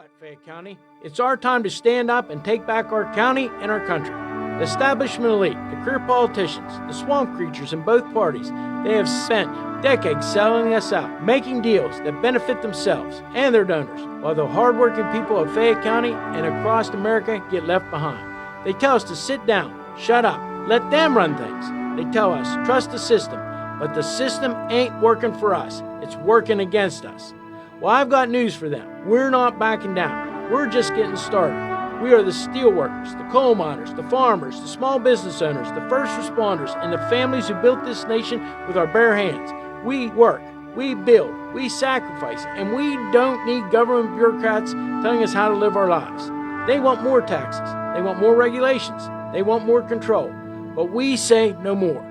what, Fayette County? It's our time to stand up and take back our county and our country. The establishment elite, the career politicians, the swamp creatures in both parties, they have spent decades selling us out, making deals that benefit themselves and their donors, while the hardworking people of Fayette County and across America get left behind. They tell us to sit down, shut up, let them run things. They tell us, trust the system, but the system ain't working for us. It's working against us. Well, I've got news for them. We're not backing down. We're just getting started. We are the steel workers, the coal miners, the farmers, the small business owners, the first responders, and the families who built this nation with our bare hands. We work, we build, we sacrifice, and we don't need government bureaucrats telling us how to live our lives. They want more taxes. They want more regulations. They want more control. But we say no more.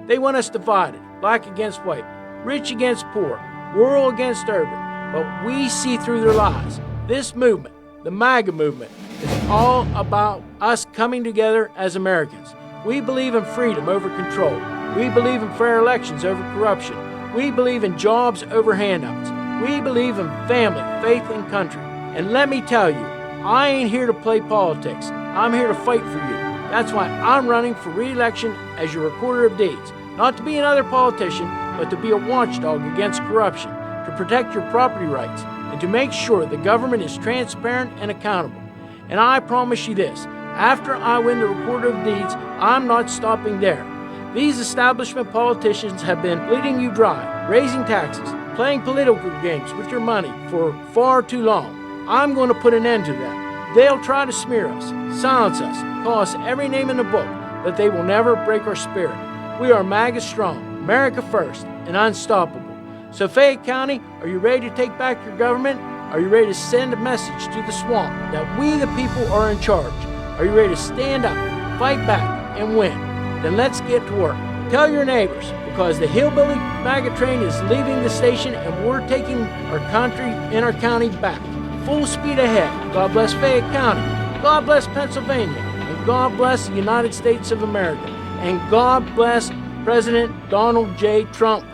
They want us divided, black against white, rich against poor, rural against urban. But we see through their lies. This movement, the MAGA movement, is all about us coming together as Americans. We believe in freedom over control. We believe in fair elections over corruption. We believe in jobs over handouts. We believe in family, faith, and country. And let me tell you, I ain't here to play politics. I'm here to fight for you. That's why I'm running for re-election as your recorder of deeds. Not to be another politician, but to be a watchdog against corruption, to protect your property rights, and to make sure the government is transparent and accountable. And I promise you this, after I win the recorder of deeds, I'm not stopping there. These establishment politicians have been bleeding you dry, raising taxes, playing political games with your money for far too long. I'm going to put an end to that. They'll try to smear us, silence us, call us every name in the book, but they will never break our spirit. We are MAGA strong, America first, and unstoppable. So Fayette County, are you ready to take back your government? Are you ready to send a message to the swamp that we the people are in charge? Are you ready to stand up, fight back, and win? Then let's get to work. Tell your neighbors, because the Hillbilly MAGA train is leaving the station and we're taking our country and our county back. Full speed ahead. God bless Fayette County. God bless Pennsylvania. And God bless the United States of America. And God bless President Donald J. Trump.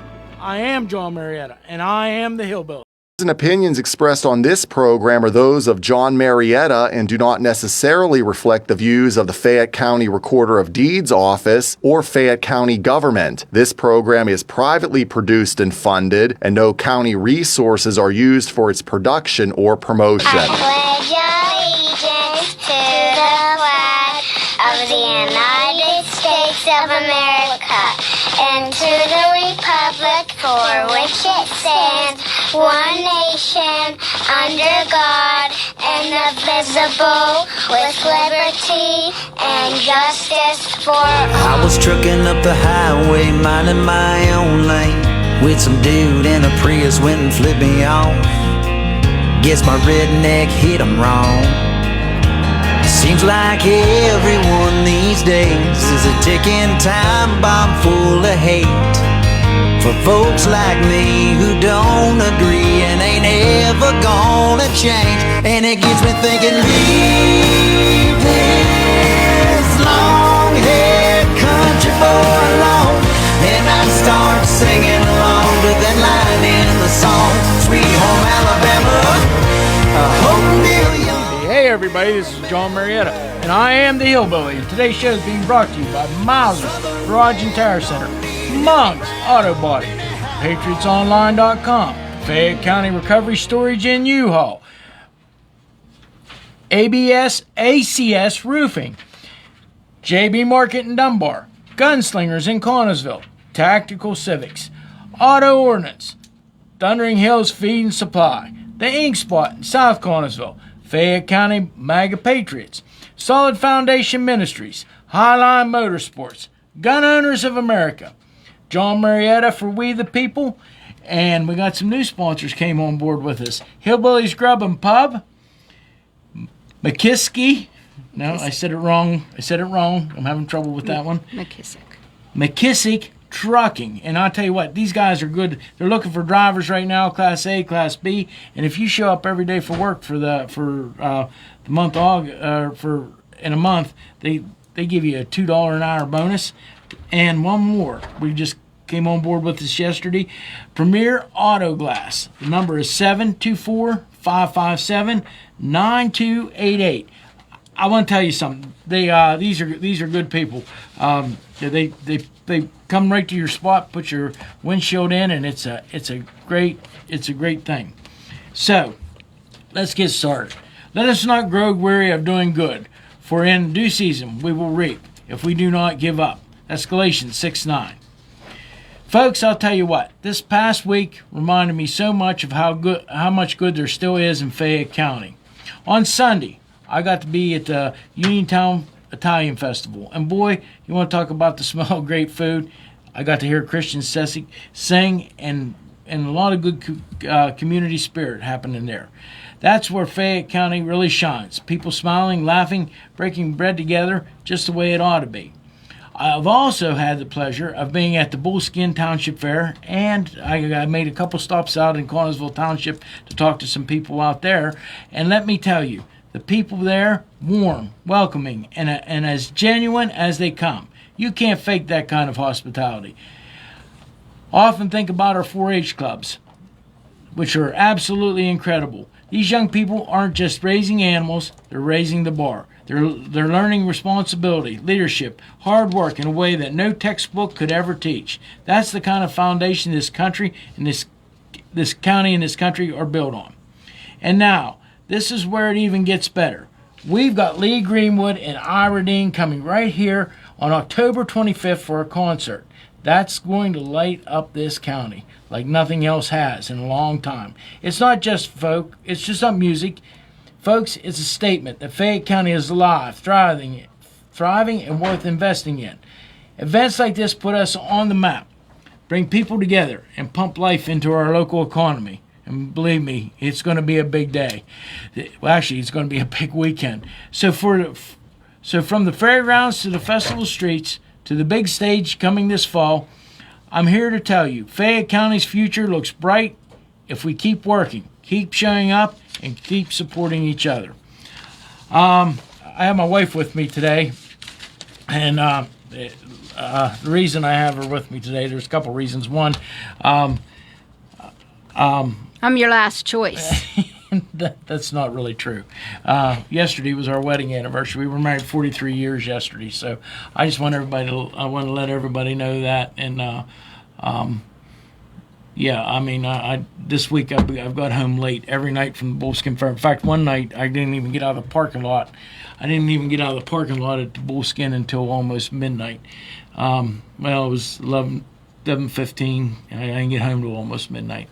I am John Marietta, and I am the Hillbilly. And opinions expressed on this program are those of John Marietta and do not necessarily reflect the views of the Fayette County Recorder of Deeds Office or Fayette County government. This program is privately produced and funded, and no county resources are used for its production or promotion. I pledge allegiance to the flag of the United States of America and to the republic for which it stands, one nation, under God, indivisible, with liberty and justice for all. I was trucking up the highway, minding my own lane, with some dude in a Prius went and flipped me off. Guess my redneck hit him wrong. Seems like everyone these days is a ticking time bomb full of hate for folks like me who don't agree and ain't ever gonna change. And it gets me thinking, leave this long-haired country boy alone. And I start singing along to that line in the song, Sweet Home Alabama, Home Neil Young. Hey everybody, this is John Marietta, and I am the Hillbilly, and today's show is being brought to you by Mauser's Garage and Tire Center, Muggs Auto Body, PatriotsOnline.com, Fayette County Recovery Storage and U-Haul, ACS Roofing, JB Market in Dunbar, Gunslingers in Connellsville, Tactical Civics, Auto Ordnance, Thundering Hills Feed and Supply, The Ink Spot in South Connellsville, Fayette County MAGA Patriots, Solid Foundation Ministries, Highline Motorsports, Gun Owners of America, John Marietta for We the People, and we got some new sponsors came on board with us. Hillbilly's Grub and Pub, McKiskey. No, I said it wrong. I'm having trouble with that one. McKissick Trucking. And I'll tell you what, these guys are good. They're looking for drivers right now, Class A, Class B. And if you show up every day for work for the month in a month, they give you a $2 an hour bonus. And one more. We just came on board with us yesterday. Premier Auto Glass. The number is 724 557-9288. I want to tell you something. These are good people. They come right to your spot, put your windshield in, and it's a great thing. So let's get started. Let us not grow weary of doing good, for in due season we will reap if we do not give up. That's Galatians 6:9. Folks, I'll tell you what. This past week reminded me so much of how much good there still is in Fayette County. On Sunday, I got to be at the Uniontown Italian Festival, and boy, you want to talk about the smell of great food. I got to hear Christian sing, and a lot of good community spirit happening there. That's where Fayette County really shines. People smiling, laughing, breaking bread together, just the way it ought to be. I've also had the pleasure of being at the Bullskin Township Fair, and I made a couple stops out in Connersville Township to talk to some people out there. And let me tell you, the people there, warm, welcoming, and as genuine as they come. You can't fake that kind of hospitality. I often think about our 4-H clubs, which are absolutely incredible. These young people aren't just raising animals, they're raising the bar. They're learning responsibility, leadership, hard work in a way that no textbook could ever teach. That's the kind of foundation this country and this county and this country are built on. And now, this is where it even gets better. We've got Lee Greenwood and Ira Dean coming right here on October 25th for a concert. That's going to light up this county like nothing else has in a long time. It's not just it's just not music. Folks, it's a statement that Fayette County is alive, thriving, and worth investing in. Events like this put us on the map, bring people together, and pump life into our local economy. And believe me, it's going to be a big day. Well, actually, it's going to be a big weekend. So from the fairgrounds to the festival streets to the big stage coming this fall, I'm here to tell you, Fayette County's future looks bright if we keep working, keep showing up, and keep supporting each other. I have my wife with me today, and the reason I have her with me today, there's a couple reasons. One, I'm your last choice. That's not really true. Yesterday was our wedding anniversary. We were married 43 years yesterday, so I just want I want to let everybody know that. And yeah, I mean, this week I've got home late every night from the Bullskin Fair. In fact, one night I didn't even get out of the parking lot. I didn't even get out of the parking lot at the Bullskin until almost midnight. Well, it was 11:15. I didn't get home till almost midnight.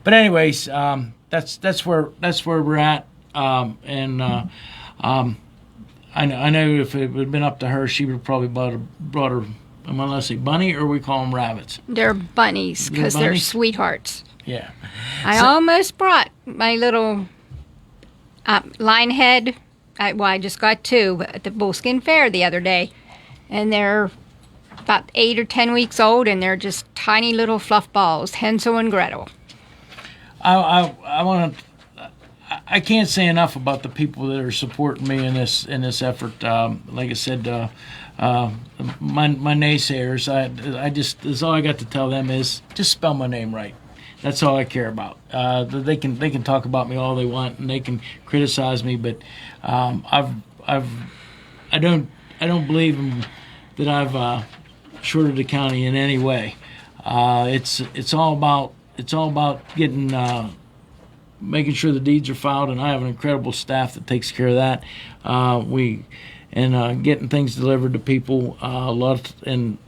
But anyways, that's where we're at. I know if it had been up to her, she would have probably brought her. I'm going to say bunny, or we call them rabbits. They're bunnies because they're sweethearts. Yeah. I almost brought my little line head. I just got 2 at the Bullskin Fair the other day, and they're about 8 or 10 weeks old, and they're just tiny little fluff balls, Hansel and Gretel. I can't say enough about the people that are supporting me in this effort. Like I said, my naysayers, I just, that's all I got to tell them is just spell my name right. That's all I care about. They can talk about me all they want, and they can criticize me, but I don't believe that I've shorted the county in any way. It's all about getting making sure the deeds are filed, and I have an incredible staff that takes care of that. Getting things delivered to people. A lot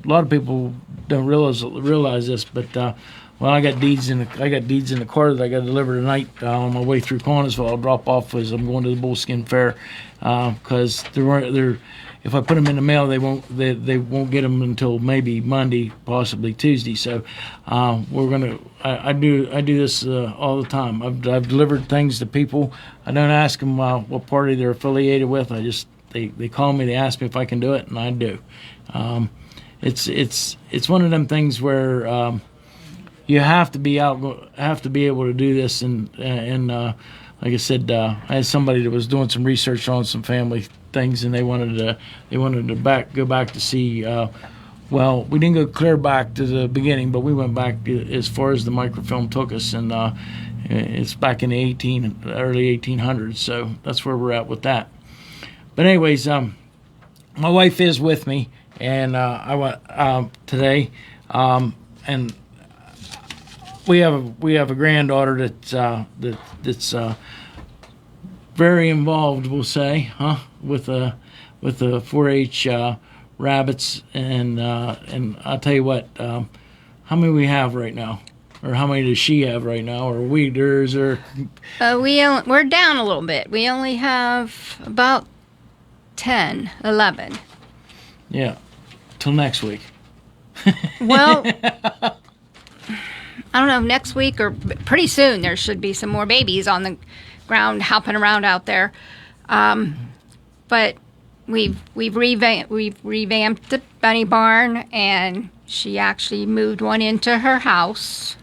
of people don't realize this, but well, I got deeds in the car that I got to deliver tonight on my way through Connersville. I'll drop off as I'm going to the Bullskin Fair because if I put them in the mail, they won't get them until maybe Monday, possibly Tuesday. So I do this all the time. I've delivered things to people. I don't ask them what party they're affiliated with. They call me, they ask me if I can do it, and I do. It's one of them things where you have to be able to do this, and like I said, I had somebody that was doing some research on some family things, and they wanted to go back to see Well, we didn't go clear back to the beginning, but we went back as far as the microfilm took us, and it's back in the early 1800s. So that's where we're at with that. But anyways, my wife is with me, and I went today, and we have a granddaughter that's very involved, we'll say, with the 4-H rabbits, and I'll tell you what, how many we have right now, or how many does she have right now, or we're down a little bit. We only have about 10, 11. Yeah, till next week. Well, I don't know, next week or pretty soon there should be some more babies on the ground hopping around out there. But we've revamped the bunny barn, and she actually moved one into her house,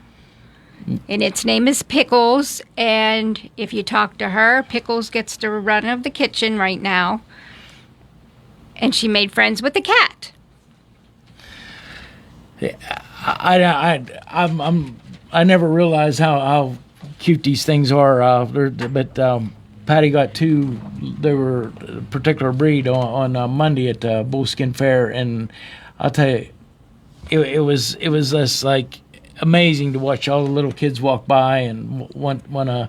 and its name is Pickles. And if you talk to her, Pickles gets the run of the kitchen right now, and she made friends with the cat. I never realized how cute these things are. But Patty got two. They were a particular breed on Monday at Bullskin Fair, and I'll tell you, it was just like amazing to watch all the little kids walk by and want to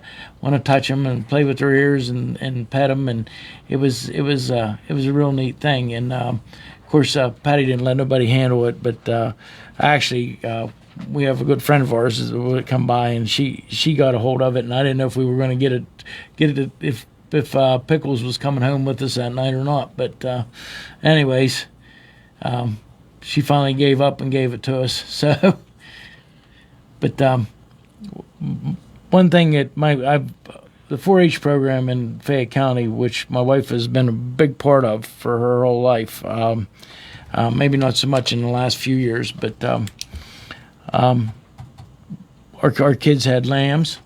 touch them and play with their ears and pet them, and it was a real neat thing. And of course, Patty didn't let nobody handle it, but actually. We have a good friend of ours that would come by, and she got a hold of it, and I didn't know if we were going to get it if Pickles was coming home with us that night or not. But anyways, she finally gave up and gave it to us. So, but one thing that the 4-H program in Fayette County, which my wife has been a big part of for her whole life, maybe not so much in the last few years, but. Our kids had lambs.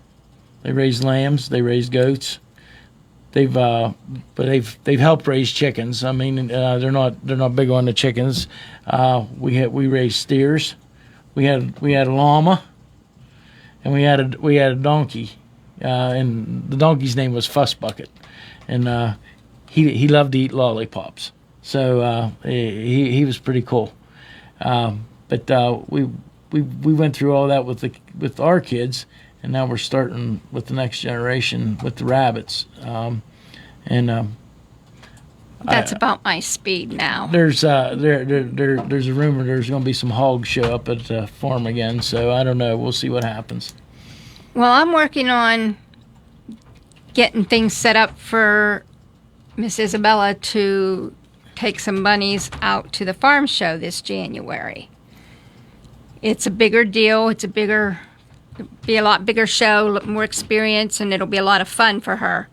They raised lambs. They raised goats. They've helped raise chickens. I mean, they're not big on the chickens. We raised steers. We had a llama, and we had a donkey, and the donkey's name was Fuss Bucket, and he loved to eat lollipops. So he was pretty cool. But we went through all that with our kids, and now we're starting with the next generation with the rabbits. That's about my speed now. There's a rumor there's going to be some hogs show up at the farm again, so I don't know. We'll see what happens. Well, I'm working on getting things set up for Miss Isabella to take some bunnies out to the farm show this January. It's a bigger deal. It'll be a lot bigger show, more experience, and it'll be a lot of fun for her.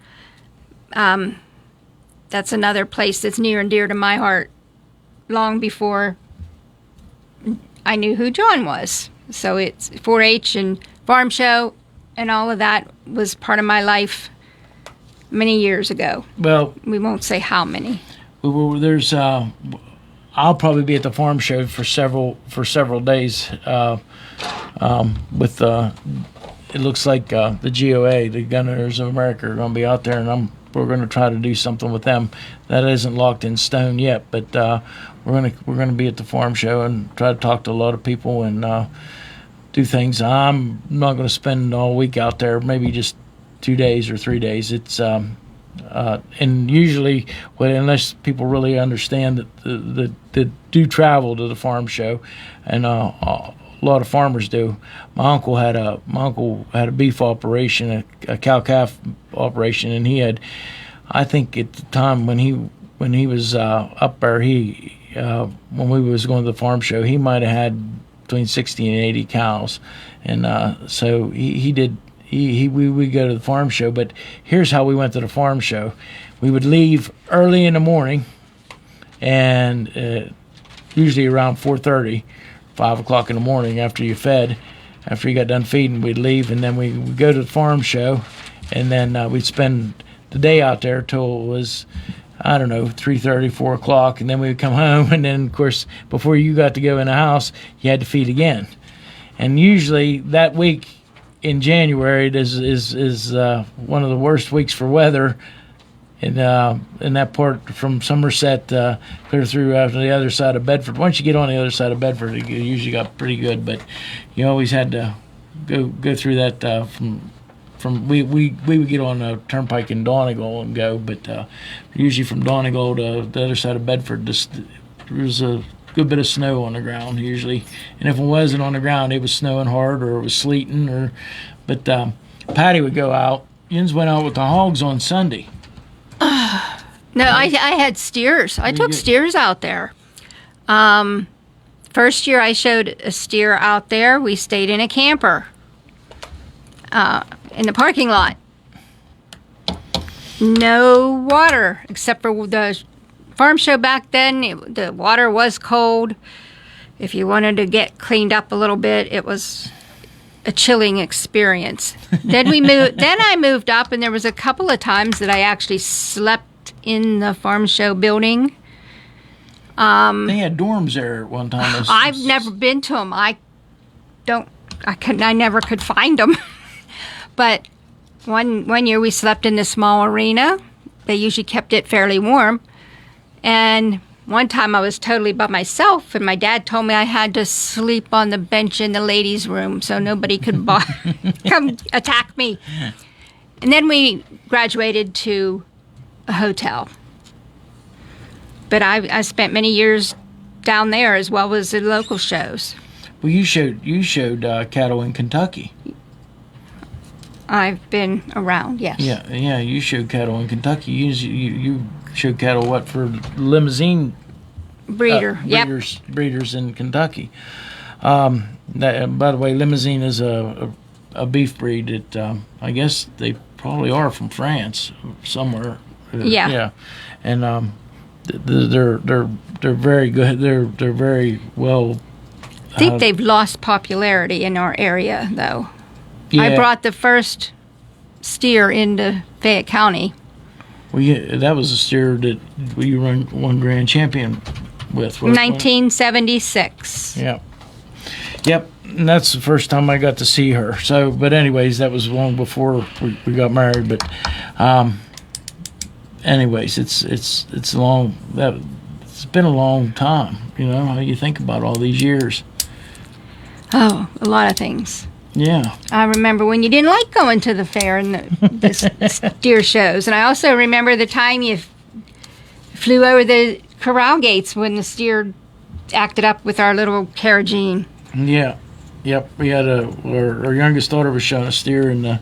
That's another place that's near and dear to my heart. Long before I knew who John was, so it's 4-H and farm show, and all of that was part of my life many years ago. Well, we won't say how many. There's. I'll probably be at the farm show for several days. With it looks like the GOA, the Gun Owners of America, are going to be out there, and we're going to try to do something with them. That isn't locked in stone yet, but we're going to be at the farm show and try to talk to a lot of people and do things. I'm not going to spend all week out there. Maybe just 2 days or 3 days. It's and usually, unless people really understand that do travel to the farm show, and a lot of farmers do. My uncle had a beef operation, a cow-calf operation, and he had, I think at the time when he was up there, when we was going to the farm show, he might have had between 60 and 80 cows, and so he did. We would go to the farm show, but here's how we went to the farm show. We would leave early in the morning, and usually around 4:30, 5 o'clock in the morning after you got done feeding, we'd leave, and then we would go to the farm show, and then we'd spend the day out there till it was I don't know, 3:30, 4 o'clock, and then we would come home, and then, of course, before you got to go in the house, you had to feed again. And usually that week in January is one of the worst weeks for weather in that part from Somerset clear through after the other side of Bedford. Once you get on the other side of Bedford, it usually got pretty good, but you always had to go through that from we would get on a turnpike in Donegal and go, but usually from Donegal to the other side of Bedford, there was a good bit of snow on the ground usually, and if it wasn't on the ground, it was snowing hard or it was sleeting. But Patty would go out. Yins went out with the hogs on Sunday. No, I had steers. I took steers out there. First year I showed a steer out there. We stayed in a camper in the parking lot. No water except for the farm show back then. The water was cold. If you wanted to get cleaned up a little bit, it was a chilling experience. Then we moved. Then I moved up, and there was a couple of times that I actually slept in the farm show building. They had dorms there at one time. I've never been to them. I never could find them. But one year we slept in the small arena. They usually kept it fairly warm. And one time I was totally by myself, and my dad told me I had to sleep on the bench in the ladies' room so nobody could come attack me. And then we graduated to a hotel. But I spent many years down there as well as the local shows. Well, you showed cattle in Kentucky. I've been around, yes. Yeah. You showed cattle in Kentucky. You showed cattle what for limousine breeders in Kentucky. By the way, limousine is a beef breed that I guess they probably are from France somewhere. Yeah. And they're very good. They're very well. I think they've lost popularity in our area, though. Yeah. I brought the first steer into Fayette County. Well, yeah, that was a steer that you won grand champion with. 1976. Yeah. Yep. And that's the first time I got to see her. So, but anyways, that was long before we got married. But, anyways, it's long. It's been a long time. You know how you think about all these years. Oh, a lot of things. Yeah. I remember when you didn't like going to the fair and the steer shows. And I also remember the time you flew over the corral gates when the steer acted up with our little carriagine. Yeah. Yep. We had our youngest daughter was showing a steer, and the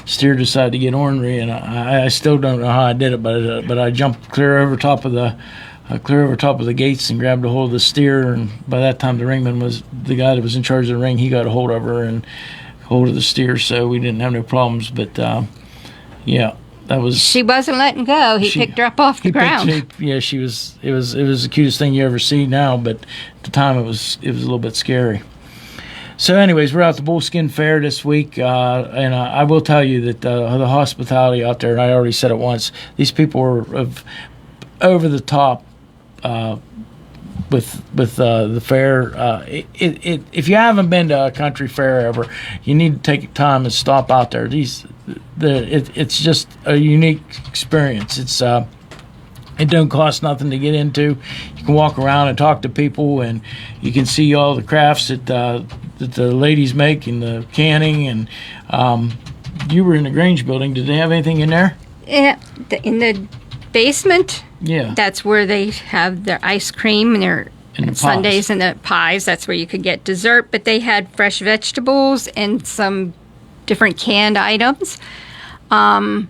steer decided to get ornery, and I still don't know how I did it, but I jumped clear over top of the gates and grabbed a hold of the steer, and by that time the ringman was the guy that was in charge of the ring. He got a hold of her and hold of the steer, so we didn't have no problems. But yeah, that was. She wasn't letting go. He picked her up off the ground. She was. It was the cutest thing you ever see now, but at the time it was a little bit scary. So, anyways, we're out at the Bullskin Fair this week, and I will tell you that the hospitality out there, and I already said it once, these people are over the top. With the fair, if you haven't been to a country fair ever, you need to take time and stop out there. It's just a unique experience. It don't cost nothing to get into. You can walk around and talk to people, and you can see all the crafts that the ladies make and the canning. And you were in the Grange building. Did they have anything in there? Yeah, in the basement. Yeah. That's where they have their ice cream and their sundaes and the pies. That's where you could get dessert. But they had fresh vegetables and some different canned items. In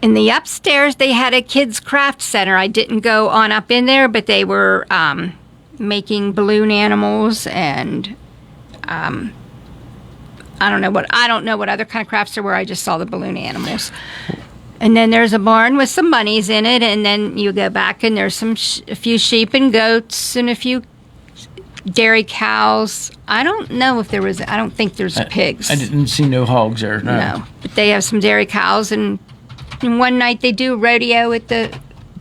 the upstairs, they had a kids' craft center. I didn't go on up in there, but they were making balloon animals and I don't know what other kind of crafts there were. I just saw the balloon animals. And then there's a barn with some bunnies in it, and then you go back and there's a few sheep and goats and a few dairy cows. I don't think there's pigs. I didn't see no hogs there. No. But they have some dairy cows, and one night they do rodeo at the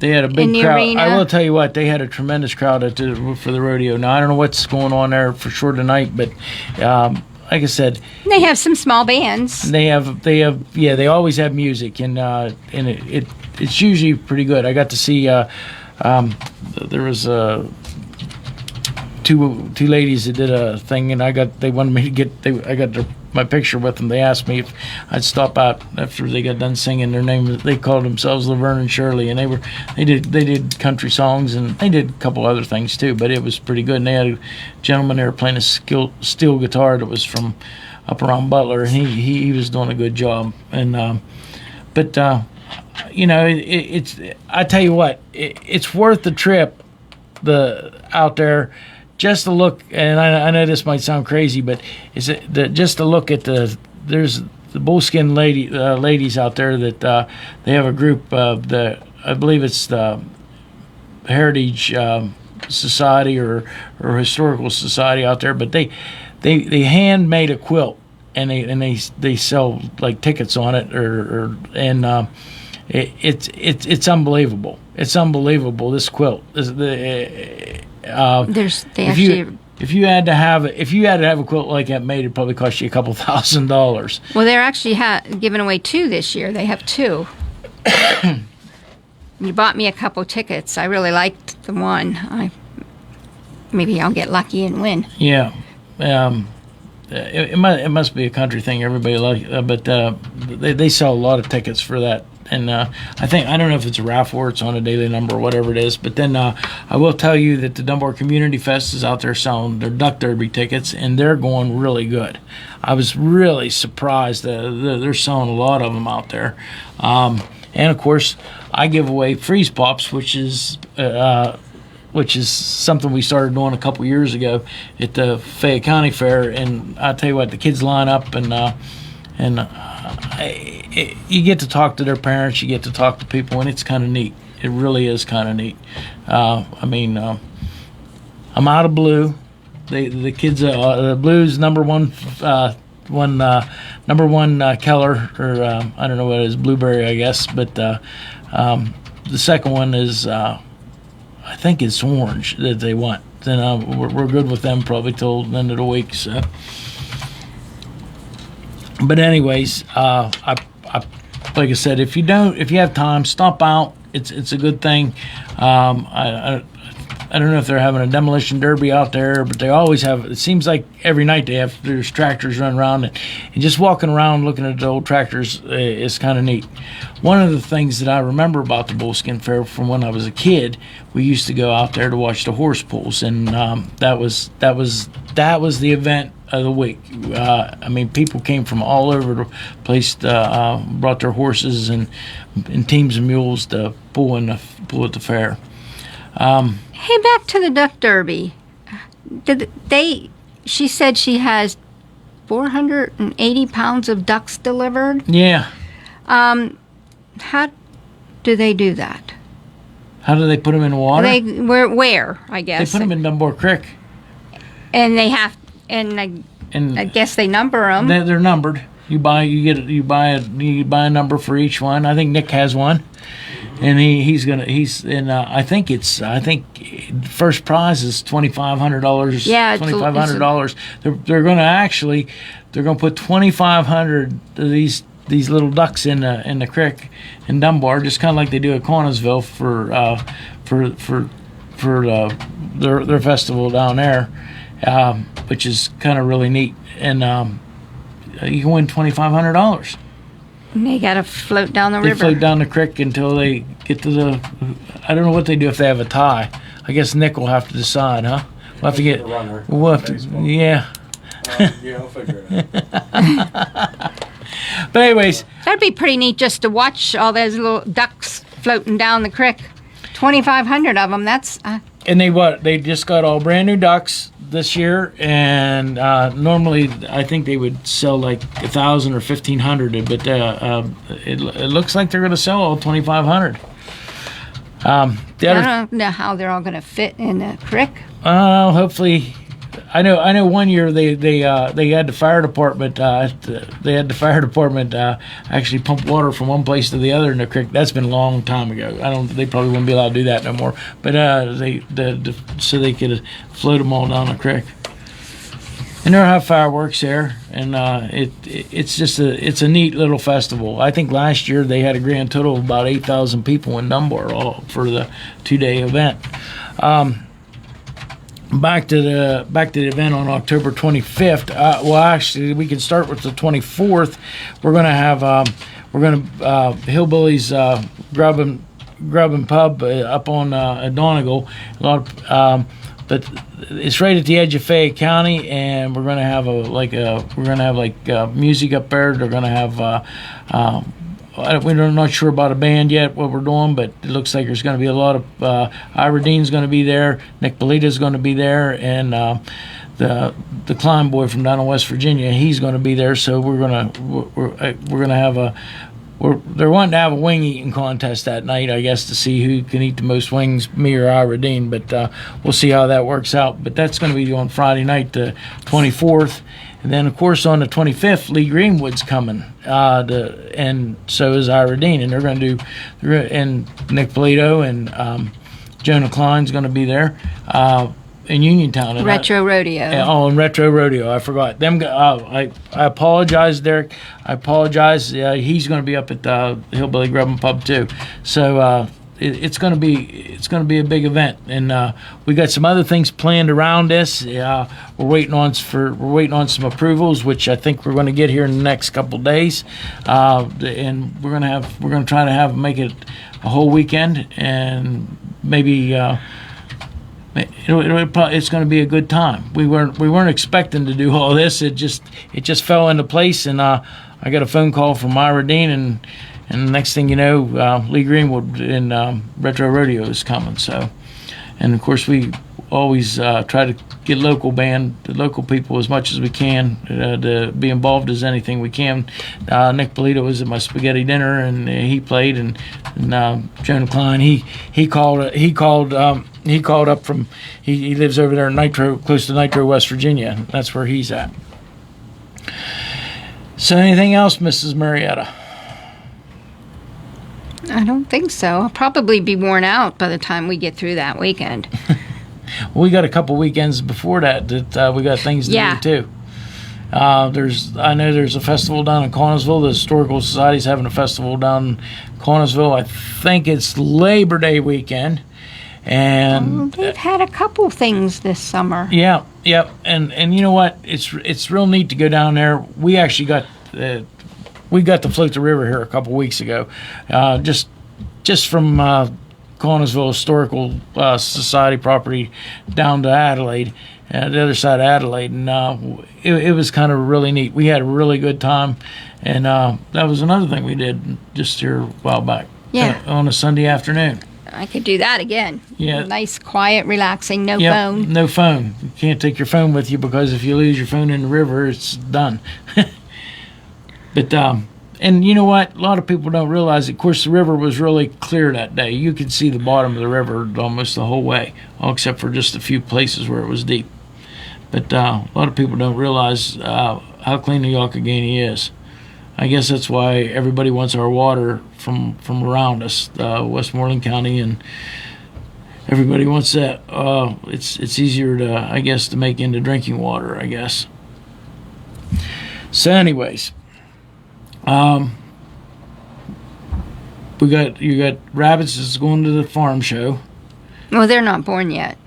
They had a big in the crowd. arena. I will tell you what, they had a tremendous crowd for the rodeo. Now I don't know what's going on there for sure tonight, but like I said, They have some small bands. they always have music, and it's usually pretty good. I got to see there was two ladies that did a thing, and they wanted me to I got my picture with them. They asked me if I'd stop out after they got done singing their name. They called themselves Laverne and Shirley, and they did country songs, and they did a couple other things too. But it was pretty good. And they had a gentleman there playing a steel guitar that was from up around Butler, and he was doing a good job. And it's I tell you what, it's worth the trip out there. Just to look, and I know this might sound crazy, but just to look at there's the Bullskin ladies out there that they have a group of I believe it's the Heritage Society or Historical Society out there, but they handmade a quilt, and they sell like tickets on it it's unbelievable. It's unbelievable, this quilt. If you had to have a quilt like that made, it'd probably cost you a couple $1,000s. Well, they're actually giving away 2 this year. They have 2. You bought me a couple tickets. I really liked the one. Maybe I'll get lucky and win. Yeah, it must be a country thing. Everybody but they sell a lot of tickets for that. And I don't know if it's a raffle or it's on a daily number or whatever it is. But then I will tell you that the Dunbar Community Fest is out there selling their Duck Derby tickets, and they're going really good. I was really surprised that they're selling a lot of them out there. And of course, I give away freeze pops, which is something we started doing a couple years ago at the Fayette County Fair. And I tell you what, the kids line up you get to talk to their parents, you get to talk to people, and it's kind of neat. It really is kind of neat. I'm out of blue. The kids, the blues number one Keller, or I don't know what it is, blueberry, I guess. But the second one is, I think it's orange that they want. Then we're good with them probably till the end of the week. So. But anyways, like I said, if you have time, stop out. It's a good thing. I don't know if they're having a demolition derby out there, but they always have. It seems like every night there's tractors running around, and just walking around looking at the old tractors is kind of neat. One of the things that I remember about the Bullskin Fair from when I was a kid, we used to go out there to watch the horse pulls, and that was the event of the week. People came from all over the place, brought their horses and teams of mules to pull at the fair. Hey, back to the Duck Derby. She said she has 480 pounds of ducks delivered. Yeah. How do they do that? How do they put them in the water? Where? I guess they put them in Dunbar Creek. And they have, I guess they number them. They're numbered. You buy a number for each one. I think Nick has one, and I think first prize is $2,500. Yeah, $2,500. They're going to put 2,500 of these little ducks in the creek in Dunbar, just kind of like they do at Connellsville for their festival down there, which is kind of really neat. And you can win $2,500. And they got to float down the river. They float down the creek until they get to I don't know what they do if they have a tie. I guess Nick will have to decide, huh? We'll have to get. Yeah. I'll figure it out. But anyways, that'd be pretty neat just to watch all those little ducks floating down the creek. 2,500 of them. That's. And they just got all brand new ducks this year, and normally I think they would sell like 1,000 or 1,500, but it looks like they're going to sell all 2,500. I don't know how they're all going to fit in the creek. Hopefully, know. One year they had the fire department. Actually pump water from one place to the other in the creek. That's been a long time ago. They probably wouldn't be allowed to do that no more. But so they could float them all down the creek. And they'll have fireworks there, and it's a neat little festival. I think last year they had a grand total of about 8,000 people in Dunbar all for the 2-day event. Back to the event on October 25th. Well, actually, we can start with the 24th. We're gonna have Hillbilly's Grub and Pub up on Donegal. But it's right at the edge of Fayette County, and we're gonna have music up there. They're gonna have we're not sure about a band yet, what we're doing, but it looks like there's going to be a lot of Ira Dean's going to be there, Nick Belita's going to be there, and the Klein boy from down in West Virginia, he's going to be there. So we're gonna have they're wanting to have a wing eating contest that night, I guess, to see who can eat the most wings, me or Ira Dean. But we'll see how that works out. But that's going to be on Friday night, the 24th. And then, of course, on the 25th, Lee Greenwood's coming, and so is Ira Dean. And they're going to do, and Nick Polito and Jonah Klein's going to be there in Uniontown. And Retro Rodeo. And Retro Rodeo. I forgot. I apologize, Derek. I apologize. He's going to be up at the Hillbilly Grub and Pub, too. So it's going to be a big event, and we got some other things planned around this. We're waiting on some approvals, which I think we're going to get here in the next couple of days, and we're going to try to make it a whole weekend, and maybe it's going to be a good time. We weren't expecting to do all this. It just fell into place, and I got a phone call from Ira Dean, and the next thing you know, Lee Greenwood in Retro Rodeo is coming. So, and of course we always try to get the local people as much as we can to be involved as anything we can. Nick Polito was at my spaghetti dinner, and he played, and Jonah Klein he called up from he lives over there in Nitro, close to Nitro, West Virginia. That's where he's at. So, anything else, Mrs. Marietta? I don't think so. I'll probably be worn out by the time we get through that weekend. Well, we got a couple weekends before that we got things to do too. I know there's a festival down in Connellsville. The Historical Society's having a festival down in Connellsville. I think it's Labor Day weekend, and they've had a couple things this summer. Yeah, and you know what? It's real neat to go down there. We actually got to float the river here a couple weeks ago, just from Connellsville Historical Society property down to Adelaide, the other side of Adelaide, and it was kind of really neat. We had a really good time, and that was another thing we did just here a while back. Yeah, on a Sunday afternoon. I could do that again. Yeah, nice, quiet, relaxing, no phone. No phone. You can't take your phone with you, because if you lose your phone in the river, it's done. But and you know what? A lot of people don't realize, of course, the river was really clear that day. You could see the bottom of the river almost the whole way, all except for just a few places where it was deep. But a lot of people don't realize how clean the Youghiogheny is. I guess that's why everybody wants our water from around us, Westmoreland County, and everybody wants that. It's easier to make into drinking water, I guess. So, anyways. You got rabbits that's going to the farm show. Well, they're not born yet.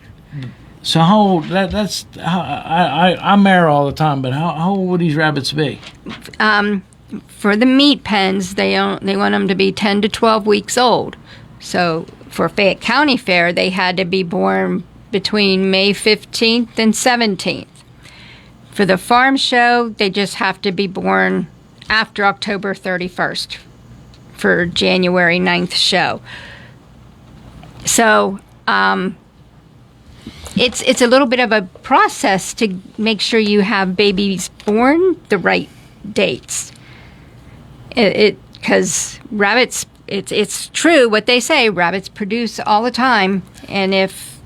So how old? That's how I mare all the time. But how old would these rabbits be? For the meat pens, they want them to be 10 to 12 weeks old. So for Fayette County Fair, they had to be born between May 15th and 17th. For the farm show, they just have to be born after October 31st for January 9th show. So it's a little bit of a process to make sure you have babies born the right dates. Because rabbits, it's true what they say, rabbits produce all the time, and if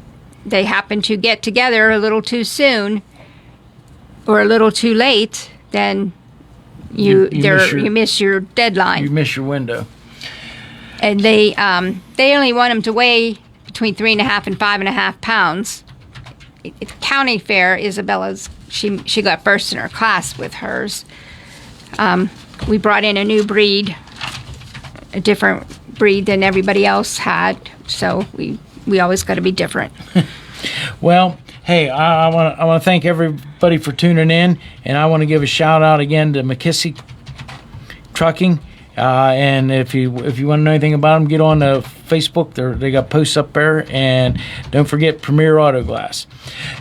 they happen to get together a little too soon, or a little too late, then you miss your deadline. You miss your window. And they only want them to weigh between 3.5 and 5.5 pounds. County fair, Isabella's, she got first in her class with hers. We brought in a new breed, a different breed than everybody else had, so we always got to be different. Well, hey, I want to thank everybody for tuning in, and I want to give a shout out again to McKissick Trucking. And if you want to know anything about them, get on Facebook. They got posts up there, and don't forget Premier Auto Glass.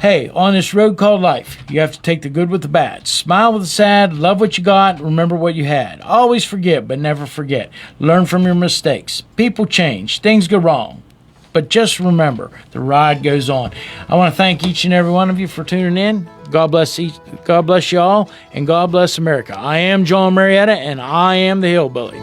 Hey, on this road called life, you have to take the good with the bad. Smile with the sad. Love what you got. Remember what you had. Always forget, but never forget. Learn from your mistakes. People change. Things go wrong. But just remember, the ride goes on. I want to thank each and every one of you for tuning in. God bless y'all, and God bless America. I am John Marietta, and I am the Hillbilly.